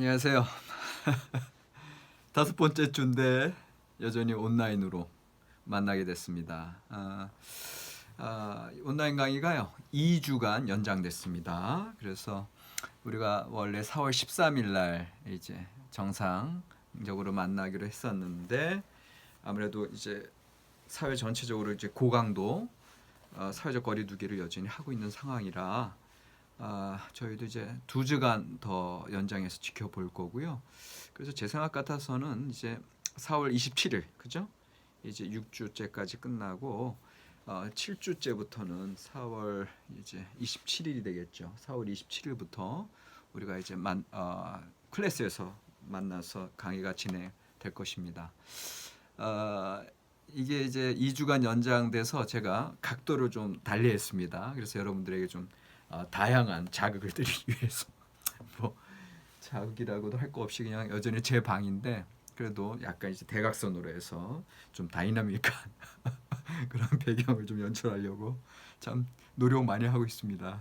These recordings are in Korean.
안녕하세요. 다섯 번째 주인데 여전히 온라인으로 만나게 됐습니다. 온라인 강의가요 2주간 연장됐습니다. 그래서 우리가 원래 4월 13일 날 이제 정상적으로 만나기로 했었는데 아무래도 이제 사회 전체적으로 이제 고강도 사회적 거리두기를 여전히 하고 있는 상황이라 저희도 이제 2주간 더 연장해서 지켜볼 거고요. 그래서 제 생각 같아서는 이제 4월 27일, 그죠? 이제 6주째까지 끝나고 7주째부터는 4월 이제 27일이 되겠죠. 4월 27일부터 우리가 이제 클래스에서 만나서 강의가 진행될 것입니다. 이게 이제 2주간 연장돼서 제가 각도를 좀 달리했습니다. 그래서 여러분들에게 좀 다양한 자극을 드리기 위해서 뭐 자극이라고도 할 거 없이 그냥 여전히 제 방인데 그래도 약간 이제 대각선으로 해서 좀 다이나믹한 그런 배경을 좀 연출하려고 참 노력 많이 하고 있습니다.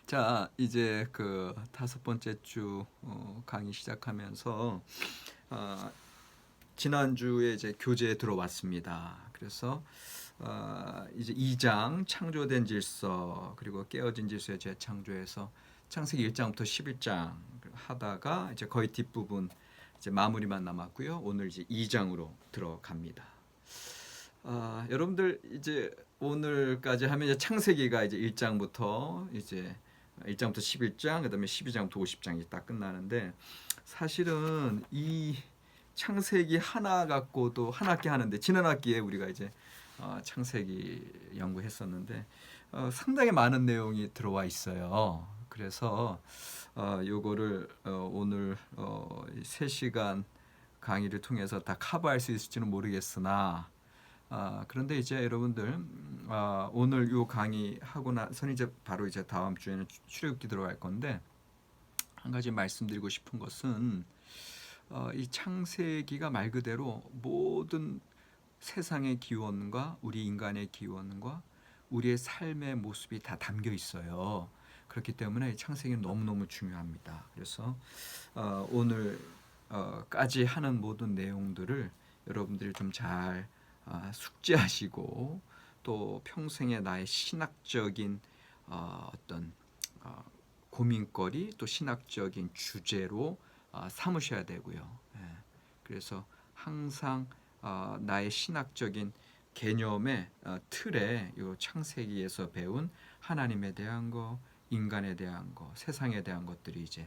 자, 이제 그 다섯 번째 주 강의 시작하면서 지난주에 이제 교재에 들어왔습니다. 그래서 이제 2장 창조된 질서 그리고 깨어진 질서의 재창조에서 창세기 1장부터 11장 하다가 이제 거의 뒷부분 이제 마무리만 남았고요. 오늘 이제 2장으로 들어갑니다. 여러분들 이제 오늘까지 하면 이제 창세기가 이제 1장부터 이제 1장부터 11장 그다음에 12장부터 50장이 딱 끝나는데 사실은 이 창세기 하나 갖고도 한 학기 하는데 지난 학기에 우리가 이제 창세기 연구했었는데 상당히 많은 내용이 들어와 있어요. 그래서 요거를 오늘 3시간 강의를 통해서 다 커버할 수 있을지는 모르겠으나 그런데 이제 여러분들 오늘 요 강의 하고 나서는 이제 바로 이제 다음 주에는 출애굽기 들어갈 건데 한 가지 말씀드리고 싶은 것은 이 창세기가 말 그대로 모든 세상의 기원과 우리 인간의 기원과 우리의 삶의 모습이 다 담겨 있어요. 그렇기 때문에 창세기는 너무너무 중요합니다. 그래서 오늘까지 하는 모든 내용들을 여러분들이 좀 잘 숙지하시고 또 평생의 나의 신학적인 어떤 고민거리 또 신학적인 주제로 삼으셔야 되고요. 그래서 항상 나의 신학적인 개념의 틀에 이 창세기에서 배운 하나님에 대한 거, 인간에 대한 거, 세상에 대한 것들이 이제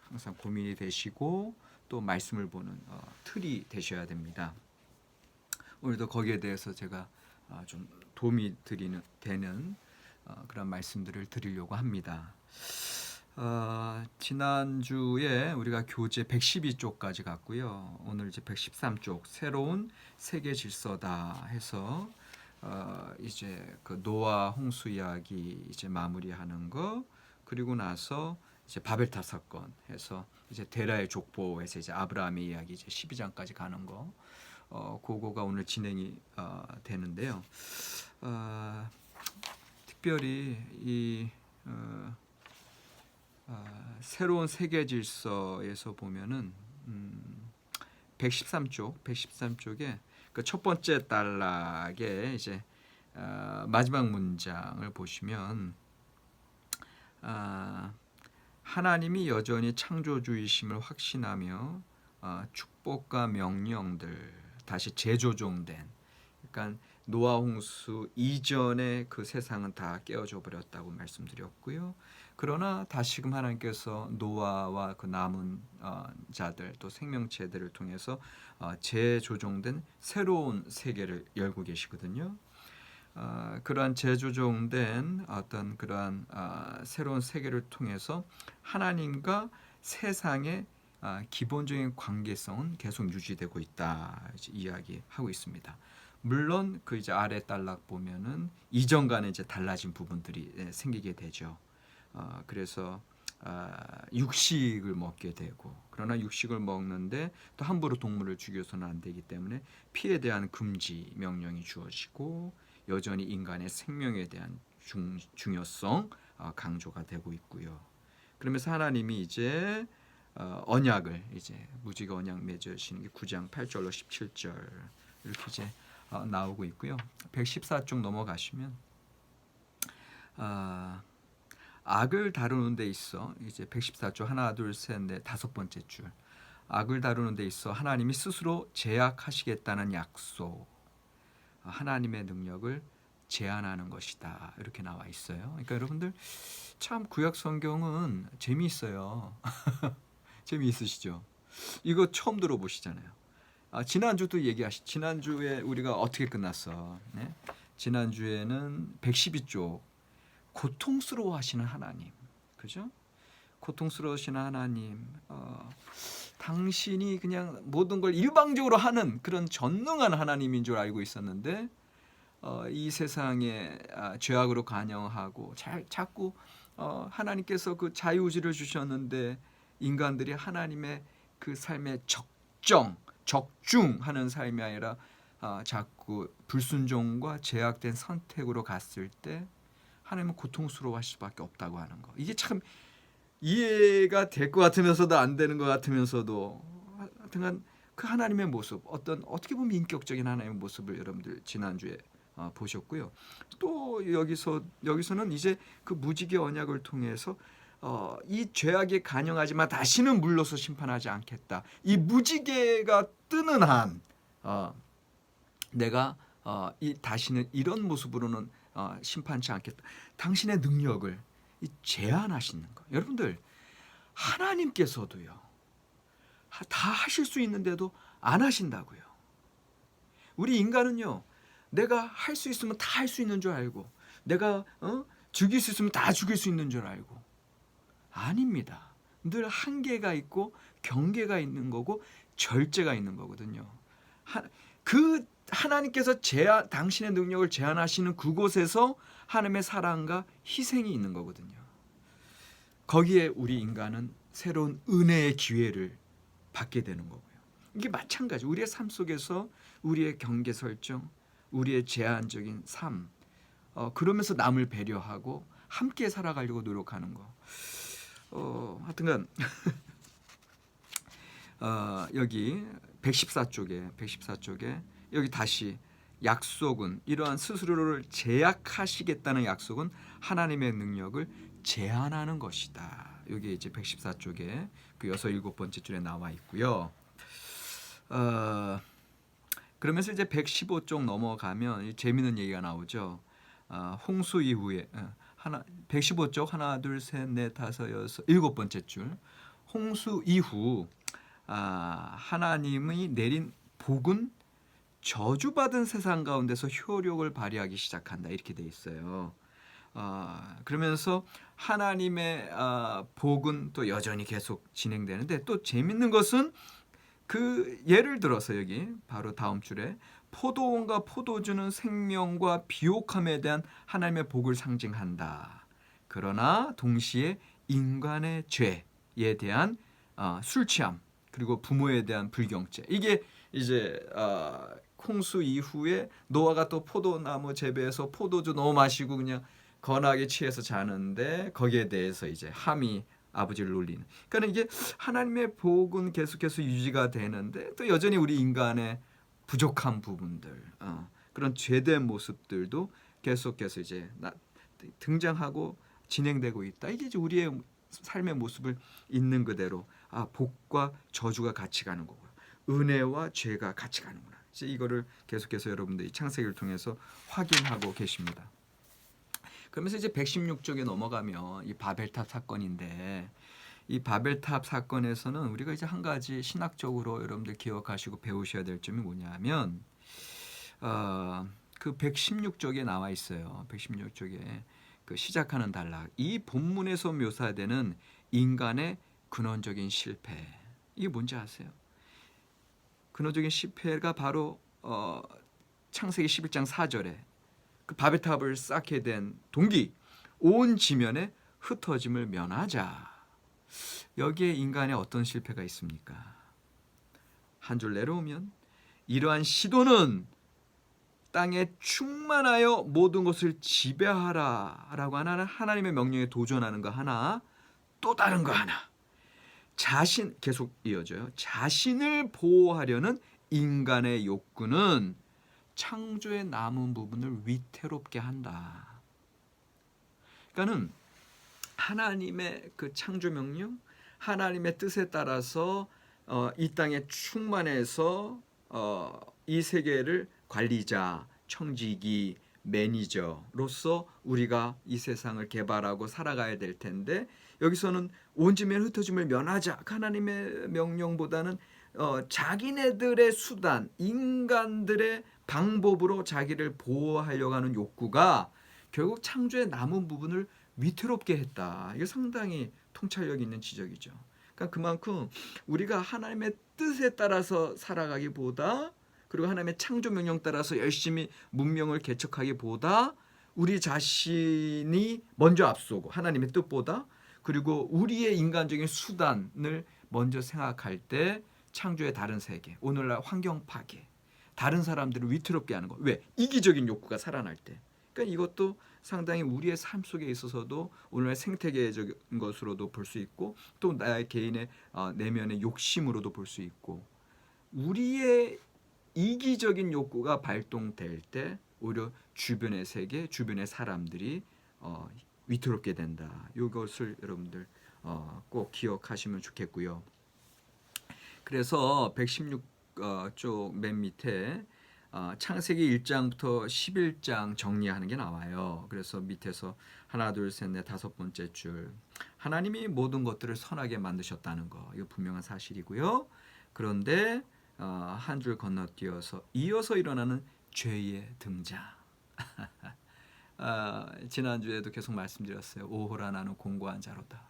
항상 고민이 되시고 또 말씀을 보는 틀이 되셔야 됩니다. 오늘도 거기에 대해서 제가 좀 도움이 되는 그런 말씀들을 드리려고 합니다. 지난주에 우리가 교재 112쪽까지 갔고요. 오늘 이제 113쪽 새로운 세계 질서다 해서 이제 그 노아 홍수 이야기 이제 마무리하는 거 그리고 나서 이제 바벨탑 사건 해서 이제 데라의 족보에서 이제 아브라함의 이야기 이제 12장까지 가는 거 그거가 오늘 진행이 되는데요. 특별히 이 새로운 세계 질서에서 보면은 113쪽에 그 첫 번째 단락에 이제 마지막 문장을 보시면 하나님이 여전히 창조주이심을 확신하며 축복과 명령들 다시 재조정된 그러니까 노아 홍수 이전의 그 세상은 다 깨어져 버렸다고 말씀드렸고요. 그러나 다시금 하나님께서 노아와 그 남은 자들 또 생명체들을 통해서 재조정된 새로운 세계를 열고 계시거든요. 그러한 재조정된 어떤 그러한 새로운 세계를 통해서 하나님과 세상의 기본적인 관계성은 계속 유지되고 있다 이야기하고 있습니다. 물론 그 이제 아래 단락 보면은 이전과는 이제 달라진 부분들이 생기게 되죠. 그래서 육식을 먹게 되고 그러나 육식을 먹는데 또 함부로 동물을 죽여서는 안 되기 때문에 피에 대한 금지 명령이 주어지고 여전히 인간의 생명에 대한 중요성 강조가 되고 있고요. 그러면서 하나님이 이제 언약을 이제 무지개 언약 맺으시는 게 9장 8절로 17절 이렇게 이제 나오고 있고요. 114쪽 넘어가시면 악을 다루는 데 있어 이제 114쪽 하나 둘 셋 넷 다섯 번째 줄 악을 다루는 데 있어 하나님이 스스로 제약하시겠다는 약속, 하나님의 능력을 제한하는 것이다 이렇게 나와 있어요. 그러니까 여러분들 참 구약 성경은 재미있어요. 재미있으시죠? 이거 처음 들어보시잖아요. 지난주도 지난주에 우리가 어떻게 끝났어? 네? 지난주에는 112쪽 고통스러워하시는 하나님, 그죠? 고통스러우신 하나님, 당신이 그냥 모든 걸 일방적으로 하는 그런 전능한 하나님인 줄 알고 있었는데 이 세상에 죄악으로 관영하고 자꾸 하나님께서 그 자유의지를 주셨는데 인간들이 하나님의 그 삶에 적중하는 삶이 아니라 자꾸 불순종과 제약된 선택으로 갔을 때 하나님은 고통스러워하실 수밖에 없다고 하는 거. 이게 참 이해가 될 것 같으면서도 안 되는 것 같으면서도 하여튼간 그 하나님의 모습, 어떻게 보면 인격적인 하나님의 모습을 여러분들 지난주에 보셨고요. 또 여기서는 이제 그 무지개 언약을 통해서 이 죄악에 간영하지만 다시는 물러서 심판하지 않겠다. 이 무지개가 뜨는 한 내가 다시는 이런 모습으로는 심판치 않겠다. 당신의 능력을 제한하시는 거. 여러분들 하나님께서도요. 다 하실 수 있는데도 안 하신다고요. 우리 인간은요. 내가 할 수 있으면 다 할 수 있는 줄 알고 내가 죽일 수 있으면 다 죽일 수 있는 줄 알고 아닙니다. 늘 한계가 있고 경계가 있는 거고 절제가 있는 거거든요. 그 하나님께서 당신의 능력을 제한하시는 그곳에서 하나님의 사랑과 희생이 있는 거거든요. 거기에 우리 인간은 새로운 은혜의 기회를 받게 되는 거고요. 이게 마찬가지. 우리의 삶 속에서 우리의 경계 설정, 우리의 제한적인 삶, 그러면서 남을 배려하고 함께 살아가려고 노력하는 거. 하여튼간 여기 114쪽에 여기 다시 약속은 이러한 스스로를 제약하시겠다는 약속은 하나님의 능력을 제한하는 것이다. 여기 이제 114쪽에 그 6, 7번째 줄에 나와 있고요. 그러면서 이제 115쪽 넘어가면 재미있는 얘기가 나오죠. 홍수 이후에 115쪽 하나 둘 셋 넷 다섯 여섯 7번째 줄 홍수 이후 하나님이 내린 복은 저주받은 세상 가운데서 효력을 발휘하기 시작한다 이렇게 돼 있어요. 그러면서 하나님의 복은 또 여전히 계속 진행되는데 또 재밌는 것은 그 예를 들어서 여기 바로 다음 줄에 포도원과 포도주는 생명과 비옥함에 대한 하나님의 복을 상징한다. 그러나 동시에 인간의 죄에 대한 술 취함 그리고 부모에 대한 불경죄 이게 이제 홍수 이후에 노아가 또 포도나무 재배해서 포도주 너무 마시고 그냥 건하게 취해서 자는데 거기에 대해서 이제 함이 아버지를 놀리는. 그러니까 이게 하나님의 복은 계속해서 유지가 되는데 또 여전히 우리 인간의 부족한 부분들, 그런 죄된 모습들도 계속해서 이제 등장하고 진행되고 있다. 이게 이제 우리의 삶의 모습을 있는 그대로 복과 저주가 같이 가는 거고요. 은혜와 죄가 같이 가는구나. 이제 이거를 계속해서 여러분들이 창세기를 통해서 확인하고 계십니다. 그러면서 이제 116쪽에 넘어가면 이 바벨탑 사건인데 이 바벨탑 사건에서는 우리가 이제 한 가지 신학적으로 여러분들 기억하시고 배우셔야 될 점이 뭐냐면 그 116쪽에 나와 있어요. 116쪽에 그 시작하는 단락. 이 본문에서 묘사되는 인간의 근원적인 실패. 이게 뭔지 아세요? 근원적인 실패가 바로 창세기 11장 4절에 그 바벨탑을 쌓게 된 동기, 온 지면에 흩어짐을 면하자. 여기에 인간의 어떤 실패가 있습니까? 한 줄 내려오면 이러한 시도는 땅에 충만하여 모든 것을 지배하라 라고 하는 하나님의 명령에 도전하는 거 하나, 또 다른 거 하나. 자신 계속 이어져요. 자신을 보호하려는 인간의 욕구는 창조의 남은 부분을 위태롭게 한다. 그러니까는 하나님의 그 창조 명령, 하나님의 뜻에 따라서 이 땅에 충만해서 이 세계를 관리자, 청지기, 매니저로서 우리가 이 세상을 개발하고 살아가야 될 텐데 여기서는 온지면 흩어짐을 면하자. 하나님의 명령보다는 자기네들의 수단, 인간들의 방법으로 자기를 보호하려고 하는 욕구가 결국 창조의 남은 부분을 위태롭게 했다. 이게 상당히 통찰력 있는 지적이죠. 그러니까 그만큼 우리가 하나님의 뜻에 따라서 살아가기보다 그리고 하나님의 창조 명령 따라서 열심히 문명을 개척하기보다 우리 자신이 먼저 앞서고 하나님의 뜻보다 그리고 우리의 인간적인 수단을 먼저 생각할 때 창조의 다른 세계, 오늘날 환경 파괴, 다른 사람들을 위태롭게 하는 거. 왜? 이기적인 욕구가 살아날 때. 그러니까 이것도 상당히 우리의 삶 속에 있어서도 오늘날 생태계적인 것으로도 볼 수 있고 또 나의 개인의 내면의 욕심으로도 볼 수 있고 우리의 이기적인 욕구가 발동될 때 오히려 주변의 세계, 주변의 사람들이 위태롭게 된다. 이것을 여러분들 꼭 기억하시면 좋겠고요. 그래서 116쪽 맨 밑에 창세기 1장부터 11장 정리하는 게 나와요. 그래서 밑에서 하나, 둘, 셋, 넷, 다섯 번째 줄 하나님이 모든 것들을 선하게 만드셨다는 거 이거 분명한 사실이고요. 그런데 한 줄 건너뛰어서 이어서 일어나는 죄의 등장. 지난주에도 계속 말씀드렸어요. 오호라 나는 공고한 자로다.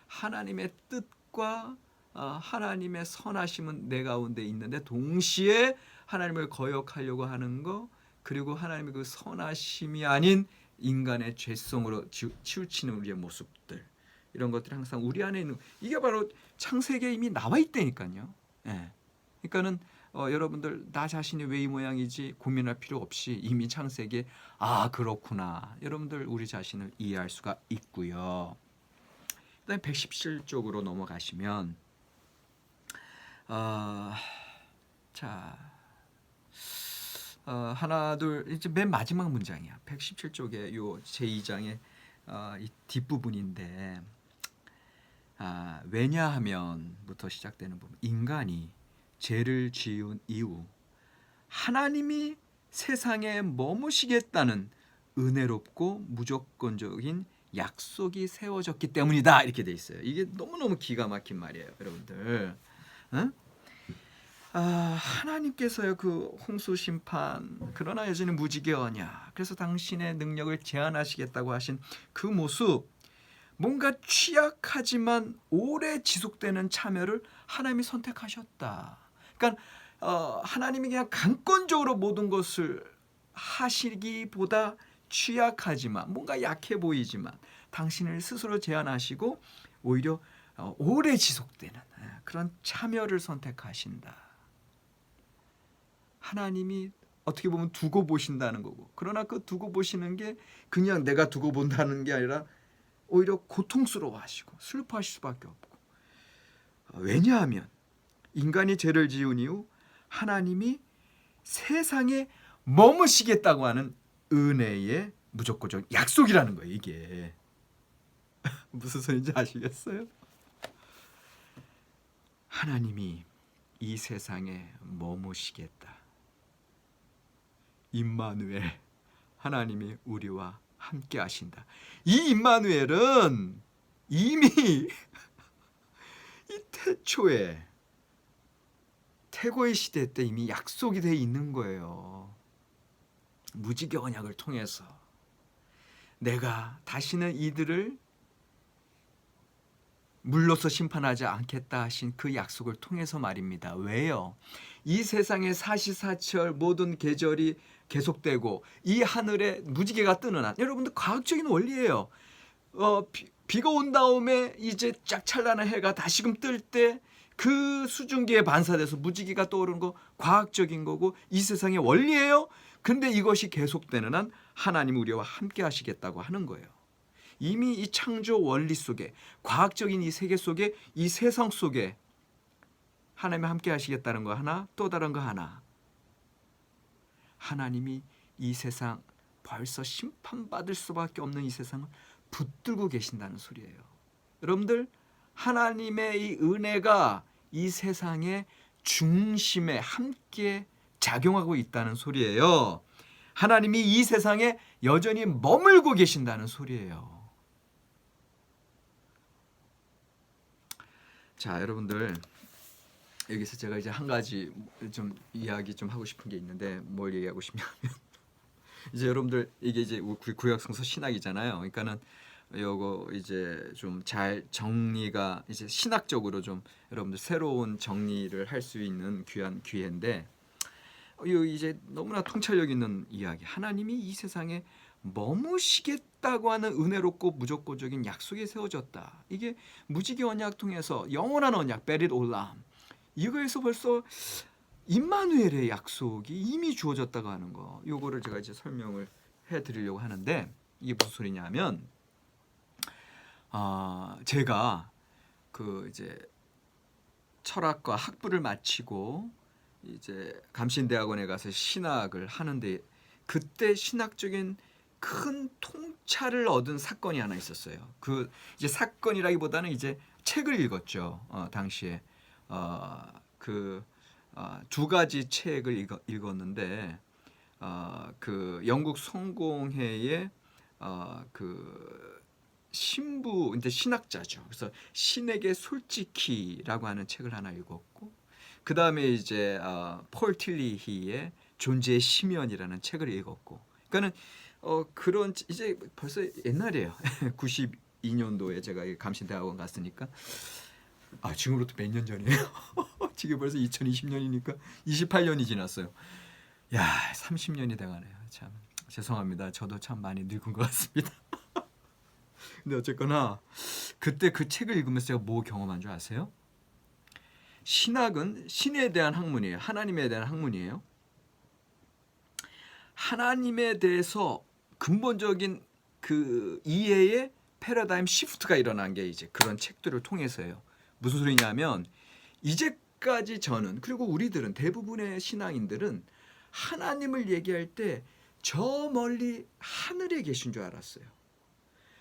하나님의 뜻과 하나님의 선하심은 내 가운데 있는데 동시에 하나님을 거역하려고 하는 거 그리고 하나님의 그 선하심이 아닌 인간의 죄성으로 치우치는 우리의 모습들 이런 것들이 항상 우리 안에 있는 이게 바로 창세기에 이미 나와 있다니까요. 예. 그러니까는 여러분들 나 자신이 왜 이 모양이지 고민할 필요 없이 이미 창세기에 그렇구나. 여러분들 우리 자신을 이해할 수가 있고요. 그다음에 117쪽으로 넘어가시면 하나 둘 이제 맨 마지막 문장이야. 117쪽에 요 제2장의 이 뒷부분인데 왜냐하면부터 시작되는 부분. 인간이 죄를 지은 이후 하나님이 세상에 머무시겠다는 은혜롭고 무조건적인 약속이 세워졌기 때문이다. 이렇게 돼 있어요. 이게 너무너무 기가 막힌 말이에요, 여러분들. 응? 하나님께서요 그 홍수 심판 그러나 여전히 무지개 언약 그래서 당신의 능력을 제한하시겠다고 하신 그 모습 뭔가 취약하지만 오래 지속되는 참여를 하나님이 선택하셨다. 그러니까 하나님이 그냥 강권적으로 모든 것을 하시기보다 취약하지만 뭔가 약해 보이지만 당신을 스스로 제한하시고 오히려 오래 지속되는 그런 참여를 선택하신다. 하나님이 어떻게 보면 두고 보신다는 거고 그러나 그 두고 보시는 게 그냥 내가 두고 본다는 게 아니라 오히려 고통스러워하시고 슬퍼하실 수밖에 없고 왜냐하면 인간이 죄를 지은 이후 하나님이 세상에 머무시겠다고 하는 은혜의 무조건적 약속이라는 거예요. 이게 무슨 소리인지 아시겠어요? 하나님이 이 세상에 머무시겠다. 임마누엘 하나님이 우리와 함께 하신다. 이 임마누엘은 이미 이 태초에 태고의 시대 때 이미 약속이 돼 있는 거예요. 무지개 언약을 통해서 내가 다시는 이들을 물로서 심판하지 않겠다 하신 그 약속을 통해서 말입니다. 왜요? 이 세상의 사시사철 모든 계절이 계속되고 이 하늘에 무지개가 뜨는 한 여러분들 과학적인 원리예요. 비가 온 다음에 이제 쫙 찬란한 해가 다시금 뜰 때 그 수증기에 반사돼서 무지개가 떠오르는 거 과학적인 거고 이 세상의 원리예요. 근데 이것이 계속되는 한 하나님 우리와 함께 하시겠다고 하는 거예요. 이미 이 창조 원리 속에, 과학적인 이 세계 속에, 이 세상 속에 하나님이 함께 하시겠다는 거 하나, 또 다른 거 하나, 하나님이 이 세상 벌써 심판받을 수밖에 없는 이 세상을 붙들고 계신다는 소리예요. 여러분들, 하나님의 이 은혜가 이 세상의 중심에 함께 작용하고 있다는 소리예요. 하나님이 이 세상에 여전히 머물고 계신다는 소리예요. 자, 여러분들, 여기서 제가 이제 한 가지 좀 이야기 좀 하고 싶은 게 있는데, 뭘 얘기하고 싶냐면 이제 여러분들, 이게 이제 우리 구약성서 신학이잖아요. 그러니까는 요거 이제 좀 잘 정리가 이제 신학적으로 좀 여러분들 새로운 정리를 할 수 있는 귀한 기회인데, 이 이제 너무나 통찰력 있는 이야기. 하나님이 이 세상에 머무시겠다고 하는 은혜롭고 무조건적인 약속이 세워졌다. 이게 무지개 언약 통해서 영원한 언약, 베릿 올람, 이거에서 벌써 임마누엘의 약속이 이미 주어졌다고 하는 거. 요거를 제가 이제 설명을 해드리려고 하는데, 이게 무슨 소리냐면, 제가 그 이제 철학과 학부를 마치고 이제 감신대학원에 가서 신학을 하는데, 그때 신학적인 큰 통찰을 얻은 사건이 하나 있었어요. 그 이제 사건이라기보다는 이제 책을 읽었죠. 당시에 두 가지 책을 읽었는데, 그 영국 성공회의 그 신부, 이제 신학자죠. 그래서 신에게 솔직히라고 하는 책을 하나 읽었고, 그 다음에 이제 폴 틸리히의 존재의 심연이라는 책을 읽었고, 그러니까는 그런 이제 벌써 옛날이에요. 92년도에 제가 감신대학원 갔으니까, 지금으로부터 몇 년 전이에요. 지금 벌써 2020년이니까 28년이 지났어요. 야, 30년이 돼가네요. 참 죄송합니다. 저도 참 많이 늙은 것 같습니다. 근데 어쨌거나 그때 그 책을 읽으면서 제가 뭐 경험한 줄 아세요? 신학은 신에 대한 학문이에요. 하나님에 대한 학문이에요. 하나님에 대해서 근본적인 그 이해의 패러다임 시프트가 일어난 게 이제 그런 책들을 통해서예요. 무슨 소리냐면, 이제까지 저는, 그리고 우리들은, 대부분의 신앙인들은 하나님을 얘기할 때 저 멀리 하늘에 계신 줄 알았어요.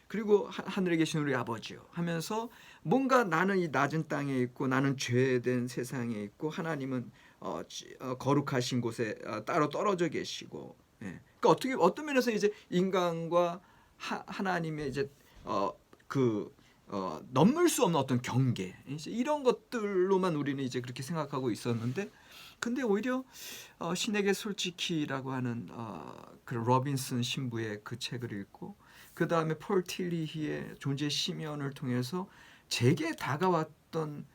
그리고 하늘에 계신 우리 아버지요 하면서 뭔가 나는 이 낮은 땅에 있고, 나는 죄된 세상에 있고, 하나님은 거룩하신 곳에 따로 떨어져 계시고, 예. 그러니까 어떤 면에서 이제 인간과 하나님의 이제 넘을 수 없는 어떤 경계, 이제 이런 것들로만 우리는 이제 그렇게 생각하고 있었는데, 근데 오히려 신에게 솔직히라고 하는 그 로빈슨 신부의 그 책을 읽고, 그 다음에 폴 틸리히의 존재의 심연을 통해서 제게 다가왔던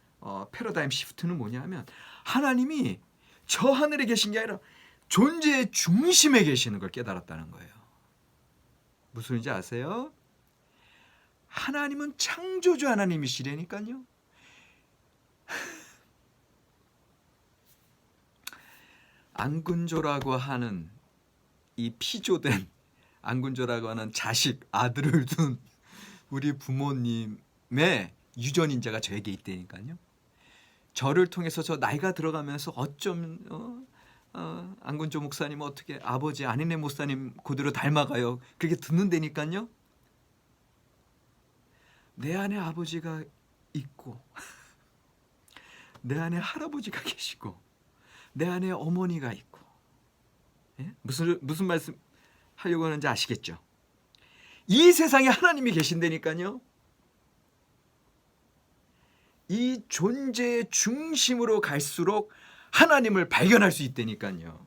패러다임 시프트는 뭐냐면, 하나님이 저 하늘에 계신 게 아니라 존재의 중심에 계시는 걸 깨달았다는 거예요. 무슨 소리인지 아세요? 하나님은 창조주 하나님이시라니까요. 안군조라고 하는 이 피조된 안군조라고 하는 자식, 아들을 둔 우리 부모님의 유전인자가 저에게 있다니까요. 저를 통해서 저 나이가 들어가면서 어쩜 안군조 목사님 어떻게 아버지 안인혜 목사님 그대로 닮아가요. 그렇게 듣는다니까요. 내 안에 아버지가 있고, 내 안에 할아버지가 계시고, 내 안에 어머니가 있고, 예? 무슨 말씀 하려고 하는지 아시겠죠? 이 세상에 하나님이 계신다니까요. 이 존재의 중심으로 갈수록 하나님을 발견할 수 있다니까요.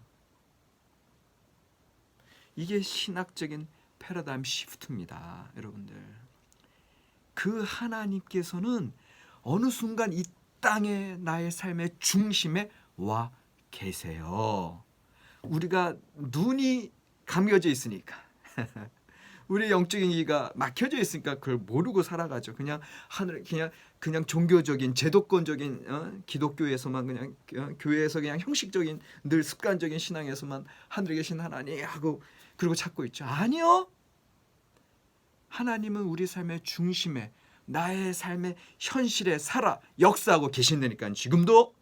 이게 신학적인 패러다임 시프트입니다, 여러분들. 그 하나님께서는 어느 순간 이 땅에 나의 삶의 중심에 와 계세요. 우리가 눈이 감겨져 있으니까 우리 영적인 이가 막혀져 있으니까 그걸 모르고 살아가죠. 그냥 하늘 그냥 종교적인 제도권적인 기독교에서만 그냥 교회에서 그냥 형식적인 늘 습관적인 신앙에서만 하늘에 계신 하나님 하고 그리고 찾고 있죠. 아니요. 하나님은 우리 삶의 중심에, 나의 삶의 현실에 살아 역사하고 계신다니까요. 지금도.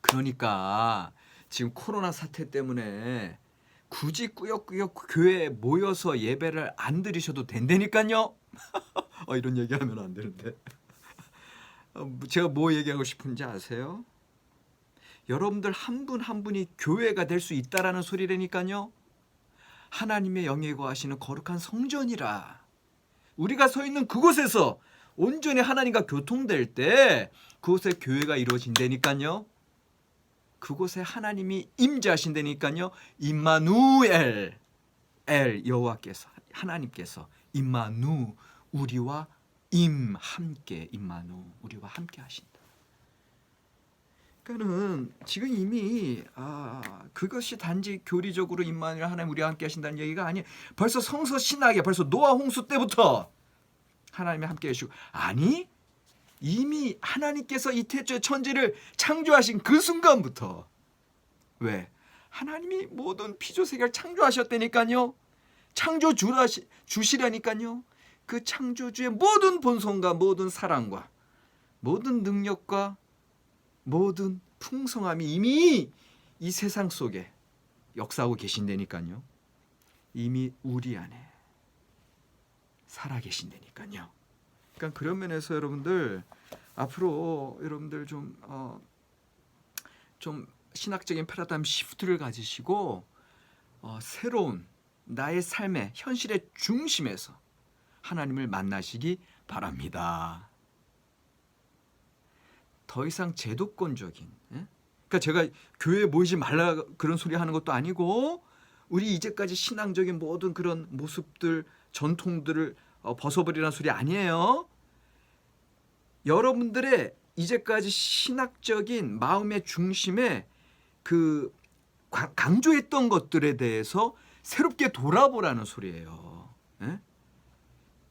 그러니까 지금 코로나 사태 때문에 굳이 꾸역꾸역 교회에 모여서 예배를 안 드리셔도 된다니까요. 이런 얘기하면 안 되는데. 제가 뭐 얘기하고 싶은지 아세요? 여러분들 한 분 한 분이 교회가 될 수 있다라는 소리라니까요. 하나님의 영에 거하시는 거룩한 성전이라. 우리가 서 있는 그곳에서 온전히 하나님과 교통될 때 그곳에 교회가 이루어진다니까요. 그곳에 하나님이 임재하신다니까요. 임마누엘, 엘 여호와께서, 하나님께서 임마누, 우리와 함께, 임마누 우리와 함께 하신다. 그러니까는 지금 이미 그것이 단지 교리적으로 임마누엘 하나님 우리와 함께 하신다는 얘기가 아니에요. 벌써 성서 신학에 벌써 노아 홍수 때부터 하나님이 함께 하시고, 아니 이미 하나님께서 이 태초의 천지를 창조하신 그 순간부터, 왜? 하나님이 모든 피조세계를 창조하셨다니까요. 창조주시라니까요. 그 창조주의 모든 본성과 모든 사랑과 모든 능력과 모든 풍성함이 이미 이 세상 속에 역사하고 계신다니까요. 이미 우리 안에 살아 계신다니까요. 그러니까 그런 면에서 여러분들 앞으로 여러분들 좀 신학적인 패러다임 시프트를 가지시고 새로운 나의 삶의 현실의 중심에서 하나님을 만나시기 바랍니다. 더 이상 제도권적인, 그러니까 제가 교회에 모이지 말라 그런 소리 하는 것도 아니고, 우리 이제까지 신앙적인 모든 그런 모습들, 전통들을 벗어버리라는 소리 아니에요. 여러분들의 이제까지 신학적인 마음의 중심에 그 강조했던 것들에 대해서 새롭게 돌아보라는 소리예요.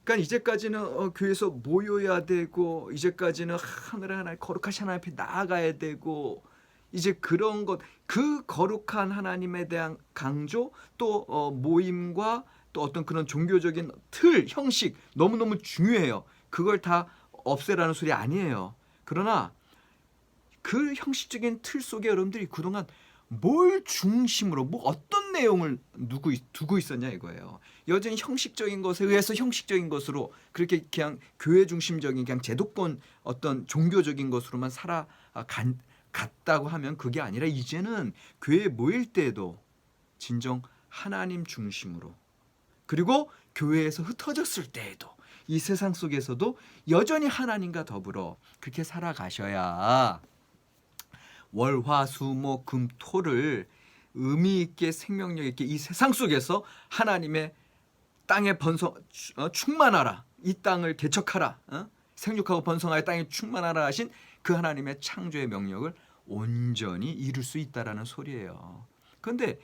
그러니까 이제까지는 교회에서 모여야 되고, 이제까지는 하늘 하나 거룩하신 하나님 앞에 나아가야 되고, 이제 그런 것, 그 거룩한 하나님에 대한 강조, 또 모임과 또 어떤 그런 종교적인 틀, 형식 너무너무 중요해요. 그걸 다 없애라는 소리 아니에요. 그러나 그 형식적인 틀 속에 여러분들이 그동안 뭘 중심으로, 뭐 어떤 내용을 두고 있었냐 이거예요. 여전히 형식적인 것에 의해서 형식적인 것으로, 그렇게 그냥 교회 중심적인 그냥 제도권 어떤 종교적인 것으로만 살아갔다고 하면 그게 아니라, 이제는 교회에 모일 때에도 진정 하나님 중심으로, 그리고 교회에서 흩어졌을 때에도 이 세상 속에서도 여전히 하나님과 더불어 그렇게 살아가셔야 월, 화, 수, 목, 금, 토를 의미 있게 생명력 있게 이 세상 속에서 하나님의 땅에 충만하라, 이 땅을 개척하라, 생육하고 번성하여 땅에 충만하라 하신 그 하나님의 창조의 명령을 온전히 이룰 수 있다라는 소리예요. 그런데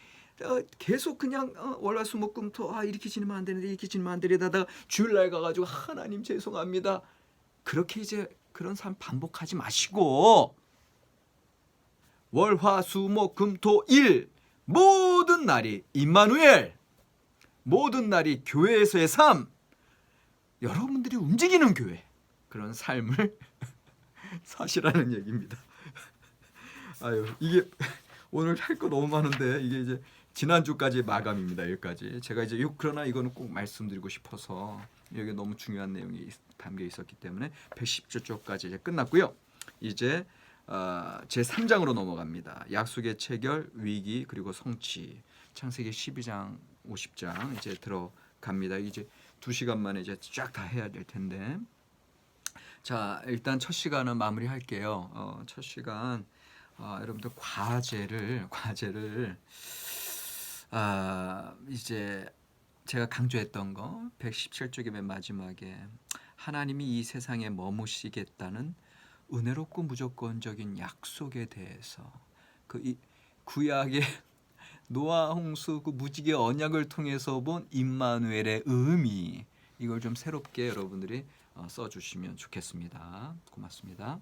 계속 그냥 월, 화, 수, 목, 금, 토 이렇게 지내면 안 되는데 이렇게 지내면 안 되려다가 주일날 가가지고 하나님 죄송합니다, 그렇게 이제 그런 삶 반복하지 마시고, 월, 화, 수, 목, 금, 토, 일 모든 날이 임마누엘, 모든 날이 교회에서의 삶, 여러분들이 움직이는 교회, 그런 삶을 사시라는 얘기입니다. 이게 오늘 할 거 너무 많은데 이게 이제 지난주까지 마감입니다. 여기까지. 제가 이제 그러나 이거는 꼭 말씀드리고 싶어서, 여기 너무 중요한 내용이 담겨 있었기 때문에 110조까지 이제 끝났고요. 이제 제 3장으로 넘어갑니다. 약속의 체결, 위기, 그리고 성취. 창세기 12장, 50장 이제 들어갑니다. 이제 2시간 만에 이제 쫙 다 해야 될 텐데. 자, 일단 첫 시간은 마무리할게요. 첫 시간 여러분들 과제를 이제 제가 강조했던 거 117쪽의 맨 마지막에 하나님이 이 세상에 머무시겠다는 은혜롭고 무조건적인 약속에 대해서, 그 구약의 노아 홍수 그 무지개 언약을 통해서 본 임마누엘의 의미, 이걸 좀 새롭게 여러분들이 써주시면 좋겠습니다. 고맙습니다.